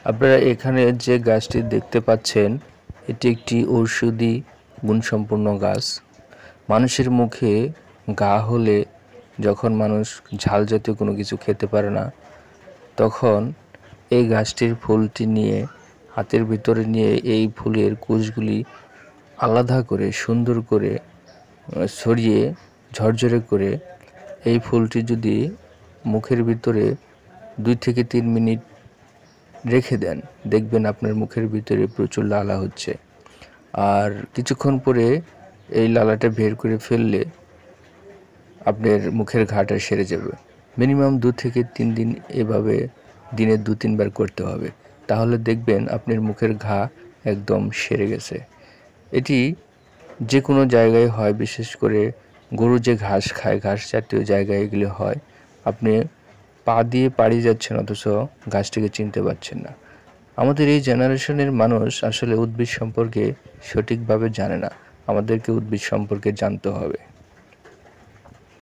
আপনারা এখানে যে গাছটি দেখতে পাচ্ছেন এটি একটি ঔষধি গুণসম্পন্ন গাছ। মানুষের মুখে ঘা হলে যখন মানুষ ঝাল জাতীয় কোনো কিছু খেতে পারে না, তখন এই গাছটির ফুলটি নিয়ে হাতের ভিতরে নিয়ে এই ফুলের কোষগুলি আলাদা করে সুন্দর করে ছড়িয়ে ঝরঝরে করে এই ফুলটি যদি মুখের ভিতরে 2 থেকে 3 মিনিট রেখে দেন, দেখবেন আপনার মুখের ভিতরে প্রচুর লালা হচ্ছে। আর কিছুক্ষণ পরে এই লালাটা বের করে ফেললে আপনার মুখের ঘাটা সেরে যাবে। মিনিমাম 2 থেকে 3 দিন এভাবে দিনে 2-3 বার করতে হবে, তাহলে দেখবেন আপনার মুখের ঘা একদম সেরে গেছে। এটি যে কোনো জায়গায় হয়, বিশেষ করে গরু যে ঘাস খায়, ঘাস জাতীয় জায়গায় এগুলো হয়। আপনি পা দিয়ে পাড়ি যাচ্ছেন অথচ গাছটিকে চিনতে পারছেন না। আমাদের এই জেনারেশনের মানুষ আসলে উদ্ভিদ সম্পর্কে সঠিকভাবে জানে না। আমাদেরকে উদ্ভিদ সম্পর্কে জানতে হবে।